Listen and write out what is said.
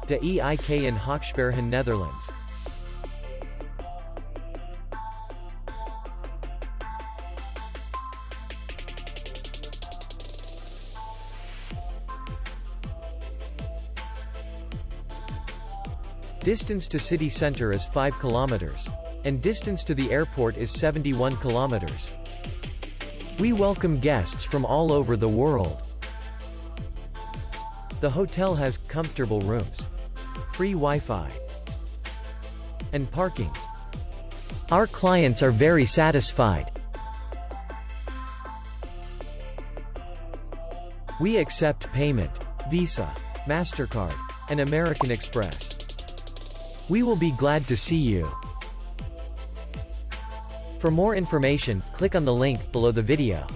De Eik in Haaksbergen, Netherlands. Distance to city center is 5 kilometers. And distance to the airport is 71 kilometers. We welcome guests from all over the world. The hotel has comfortable rooms, free Wi-Fi, and parking. Our clients are very satisfied. We accept payment, Visa, MasterCard, and American Express. We will be glad to see you. For more information, click on the link below the video.